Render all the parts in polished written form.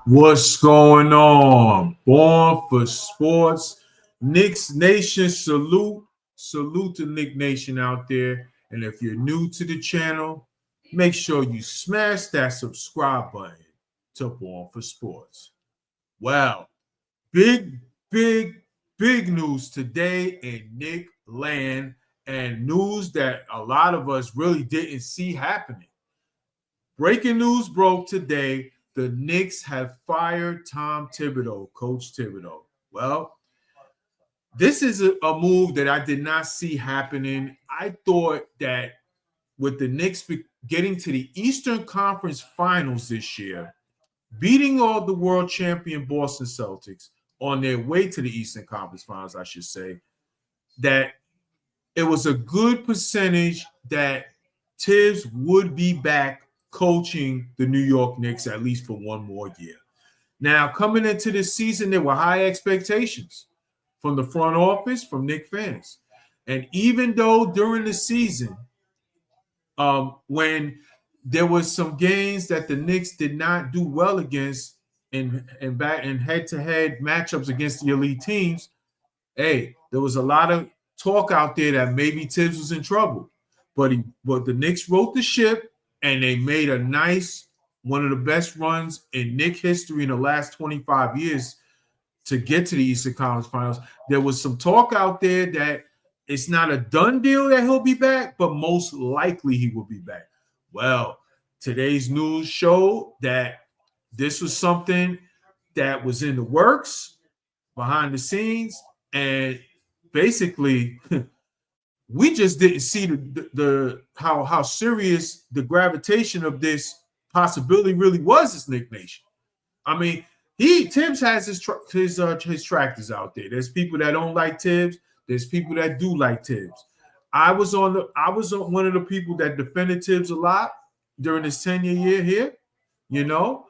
What's going on? Born for Sports. Knicks Nation, salute. Salute to Nick Nation out there. And if you're new to the channel, make sure you smash that subscribe button to Born for Sports. Well, big, big, big news today in Nick land, and news that a lot of us really didn't see happening. Breaking news broke today. The Knicks have fired Tom Thibodeau, Coach Thibodeau. Well, this is a move that I did not see happening. I thought that with the Knicks getting to the Eastern Conference Finals this year, beating all the world champion Boston Celtics on their way to the Eastern Conference Finals, I should say, that it was a good percentage that Tibbs would be back coaching the New York Knicks at least for one more year. Now, coming into this season, there were high expectations from the front office, from Knicks fans. And even though during the season, when there was some games that the Knicks did not do well against in head-to-head matchups against the elite teams, hey, there was a lot of talk out there that maybe Tibbs was in trouble. But the Knicks wrote the ship, and they made a nice, one of the best runs in Knicks history in the last 25 years to get to the Eastern Conference Finals. There was some talk out there that it's not a done deal that he'll be back, but most likely he will be back. Well, today's news showed that this was something that was in the works behind the scenes, and basically we just didn't see the how serious the gravitation of this possibility really was as Nick Nation. I mean, Tibbs has his tractors out there. There's people that don't like Tibbs. There's people that do like Tibbs. I was one of the people that defended Tibbs a lot during his tenure year here, you know.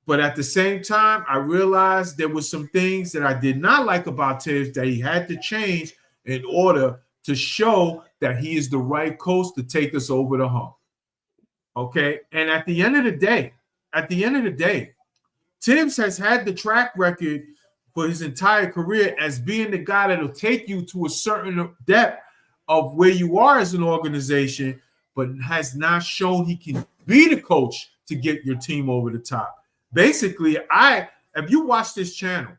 But at the same time, I realized there were some things that I did not like about Tibbs that he had to change in order to show that he is the right coach to take us over the hump. Okay. And at the end of the day, Tibbs has had the track record for his entire career as being the guy that'll take you to a certain depth of where you are as an organization, but has not shown he can be the coach to get your team over the top. Basically, if you watch this channel,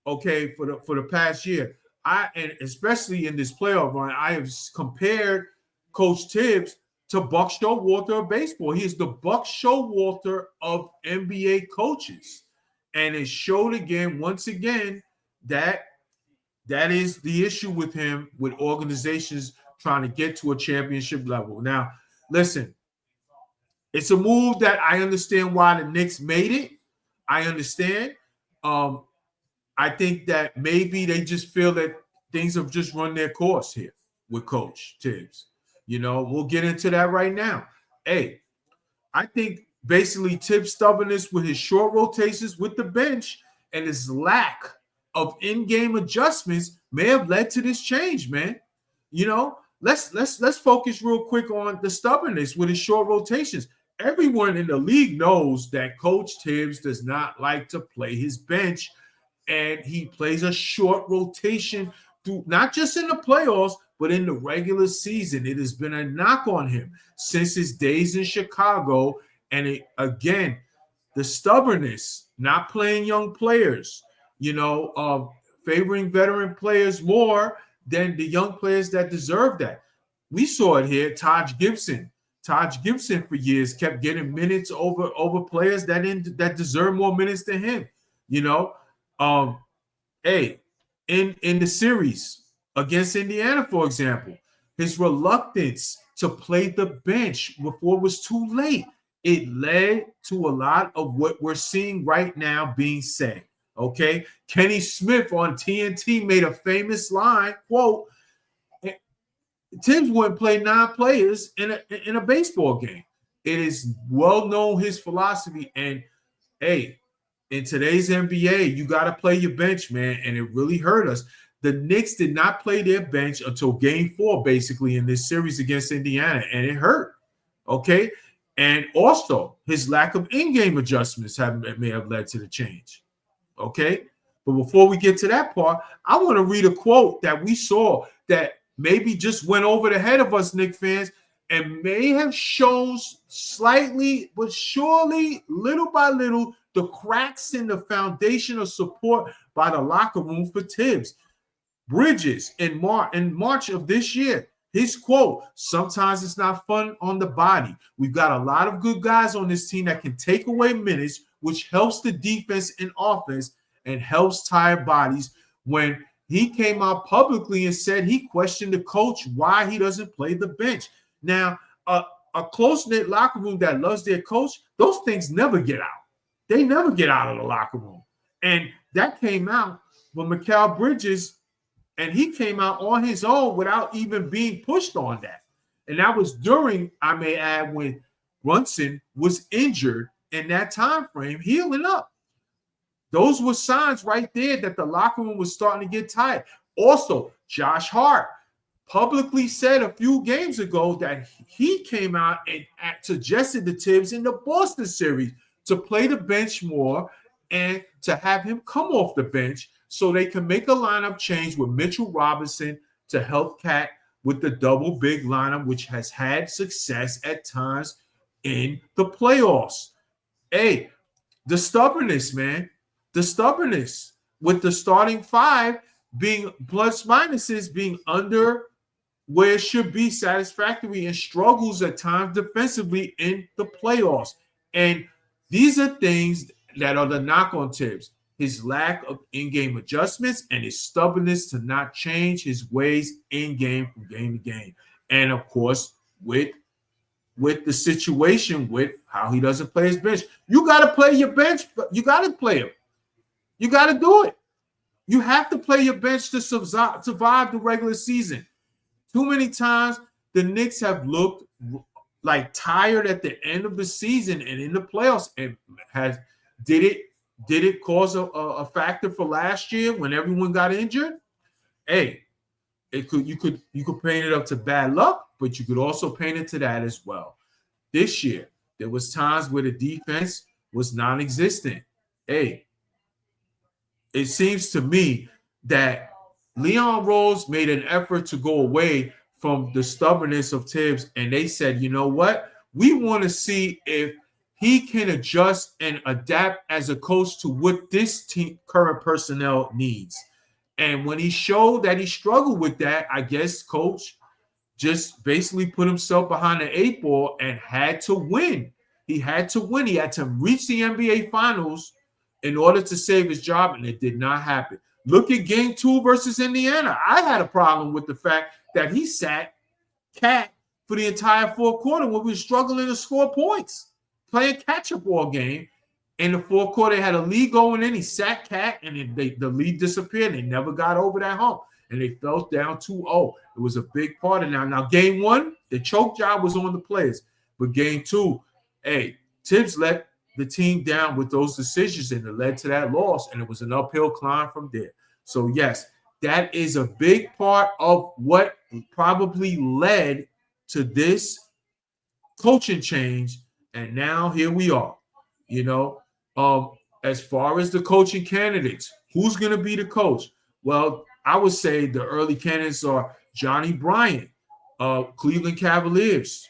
okay, for the past year, and especially in this playoff run, I have compared Coach Tibbs to Buck Showalter of baseball. He is the Buck Showalter of NBA coaches. And it showed once again, that is the issue with him, with organizations trying to get to a championship level. Now, listen, it's a move that I understand why the Knicks made it. I understand. I think that maybe they just feel that things have just run their course here with Coach Tibbs. You know, we'll get into that right now. Hey, I think basically Tibbs' stubbornness with his short rotations with the bench and his lack of in-game adjustments may have led to this change, man. You know, let's focus real quick on the stubbornness with his short rotations. Everyone in the league knows that Coach Tibbs does not like to play his bench, and he plays a short rotation through, not just in the playoffs, but in the regular season. It has been a knock on him since his days in Chicago. And again, the stubbornness, not playing young players, favoring veteran players more than the young players that deserve that. We saw it here. Taj Gibson for years kept getting minutes over players that deserve more minutes than him. In the series against Indiana, for example, his reluctance to play the bench before it was too late, it led to a lot of what we're seeing right now being said. Okay, Kenny Smith on TNT made a famous line, quote, Tibbs wouldn't play 9 players in a baseball game. It is well known, his philosophy. And hey, in today's NBA, you got to play your bench, man. And it really hurt us. The Knicks did not play their bench until game 4, basically, in this series against Indiana. And it hurt. Okay. And also, his lack of in-game adjustments may have led to the change. Okay? But before we get to that part, I want to read a quote that we saw that maybe just went over the head of us, Knicks fans, and may have shown slightly, but surely, little by little, the cracks in the foundation of support by the locker room for Tibbs. Bridges in March of this year. His quote, sometimes it's not fun on the body. We've got a lot of good guys on this team that can take away minutes, which helps the defense and offense and helps tired bodies. When he came out publicly and said he questioned the coach why he doesn't play the bench. Now, a close-knit locker room that loves their coach, those things never get out. They never get out of the locker room. And that came out when Mikal Bridges, and he came out on his own without even being pushed on that. And that was during, I may add, when Brunson was injured in that time frame, healing up. Those were signs right there that the locker room was starting to get tired. Also, Josh Hart publicly said a few games ago that he came out and suggested to Tibbs in the Boston series to play the bench more and to have him come off the bench so they can make a lineup change with Mitchell Robinson to help Cat with the double big lineup, which has had success at times in the playoffs. Hey, the stubbornness, man. The stubbornness with the starting five being plus minuses being under where it should be satisfactory and struggles at times defensively in the playoffs. And these are things that are the knock on Tibbs. His lack of in-game adjustments and his stubbornness to not change his ways in-game from game to game. And, of course, with the situation with how he doesn't play his bench. You got to play your bench. You got to play him. You got to do it. You have to play your bench to survive the regular season. Too many times the Knicks have looked like tired at the end of the season and in the playoffs. And did it cause a factor for last year when everyone got injured? Hey, you could paint it up to bad luck, but you could also paint it to that as well. This year, there was times where the defense was non-existent. Hey, it seems to me that Leon Rose made an effort to go away from the stubbornness of Tibbs, and they said, you know what? We want to see if he can adjust and adapt as a coach to what this team current personnel needs. And when he showed that he struggled with that, I guess coach just basically put himself behind the 8 ball and had to win. He had to win. He had to reach the NBA Finals in order to save his job, and it did not happen. Look at Game 2 versus Indiana. I had a problem with the fact that he sat Cat for the entire fourth quarter when we were struggling to score points, playing catch-up all game. In the fourth quarter, they had a lead going in. He sat Cat, and the lead disappeared. They never got over that hump, and they fell down 2-0. It was a big part of that. Now, Game 1, the choke job was on the players. But Game 2, hey, Tibbs let the team down with those decisions, and it led to that loss, and it was an uphill climb from there. So, yes, that is a big part of what probably led to this coaching change, and now here we are. You know, as far as the coaching candidates, who's going to be the coach? Well, I would say the early candidates are Johnny Bryant, Cleveland Cavaliers,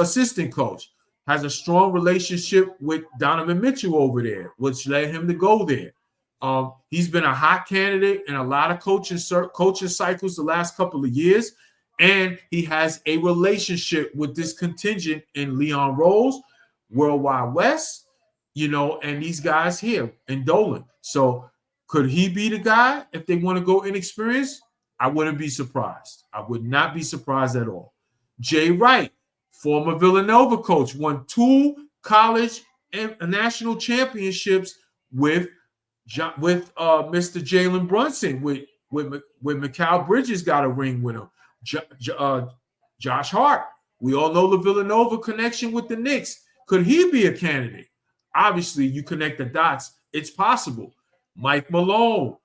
assistant coach. Has a strong relationship with Donovan Mitchell over there, which led him to go there. He's been a hot candidate in a lot of coaching cycles the last couple of years, and he has a relationship with this contingent in Leon Rose, Worldwide West, and these guys here in Dolan. So could he be the guy if they want to go inexperienced? I wouldn't be surprised. I would not be surprised at all. Jay Wright, former Villanova coach, won 2 college and national championships with Mr. Jalen Brunson. With Mikal Bridges got a ring with him. Josh Hart. We all know the Villanova connection with the Knicks. Could he be a candidate? Obviously, you connect the dots. It's possible. Mike Malone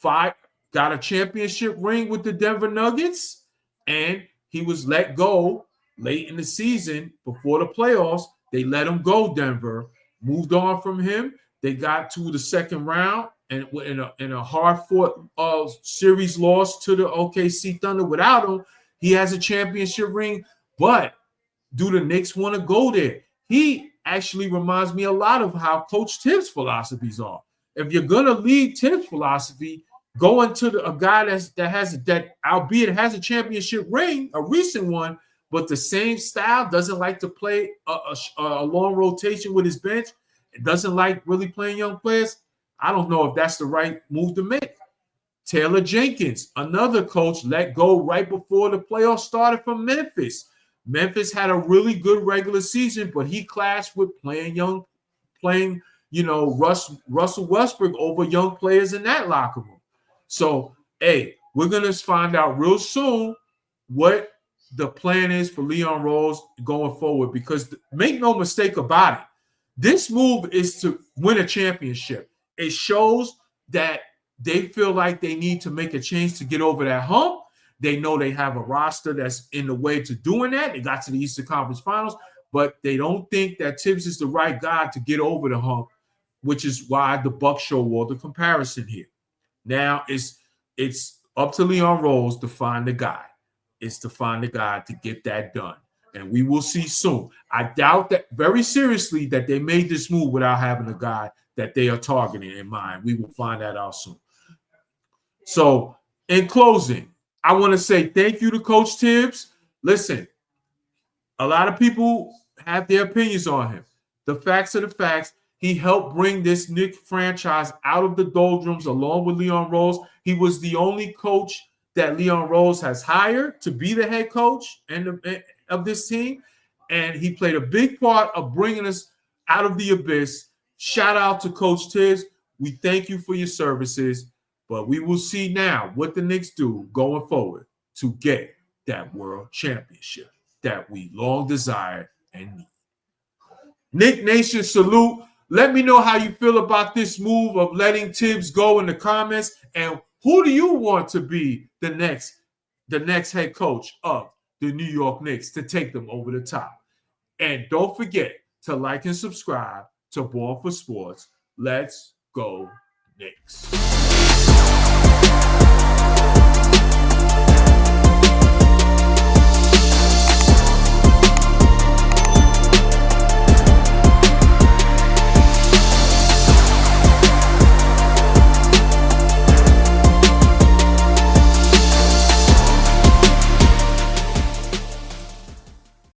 got a championship ring with the Denver Nuggets, and he was let go late in the season, before the playoffs, they let him go, Denver. Moved on from him. They got to the second round and in a hard-fought series loss to the OKC Thunder. Without him, he has a championship ring. But do the Knicks want to go there? He actually reminds me a lot of how Coach Tibbs' philosophies are. If you're going to lead Tibbs' philosophy, go into a guy that albeit has a championship ring, a recent one, but the same style, doesn't like to play a long rotation with his bench, doesn't like really playing young players. I don't know if that's the right move to make. Taylor Jenkins, another coach, let go right before the playoffs started from Memphis. Memphis had a really good regular season, but he clashed with playing Russell Westbrook over young players in that locker room. So, hey, we're going to find out real soon what the plan is for Leon Rose going forward, because make no mistake about it, this move is to win a championship. It shows that they feel like they need to make a change to get over that hump. They know they have a roster that's in the way to doing that. They got to the Eastern Conference Finals, but they don't think that Tibbs is the right guy to get over the hump, which is why the Bucks show all the comparison here. Now it's up to Leon Rose to find the guy. It's to find the guy to get that done. And we will see soon. I doubt that very seriously that they made this move without having a guy that they are targeting in mind. We will find that out soon. So in closing, I want to say thank you to Coach Tibbs. Listen, a lot of people have their opinions on him. The facts are the facts. He helped bring this Knicks franchise out of the doldrums along with Leon Rose. He was the only coach that Leon Rose has hired to be the head coach of this team. And he played a big part of bringing us out of the abyss. Shout out to Coach Tibbs. We thank you for your services. But we will see now what the Knicks do going forward to get that world championship that we long desired and need. Knick Nation, salute. Let me know how you feel about this move of letting Tibbs go in the comments. And who do you want to be the next head coach of the New York Knicks to take them over the top? And don't forget to like and subscribe to Born for Sports. Let's go Knicks.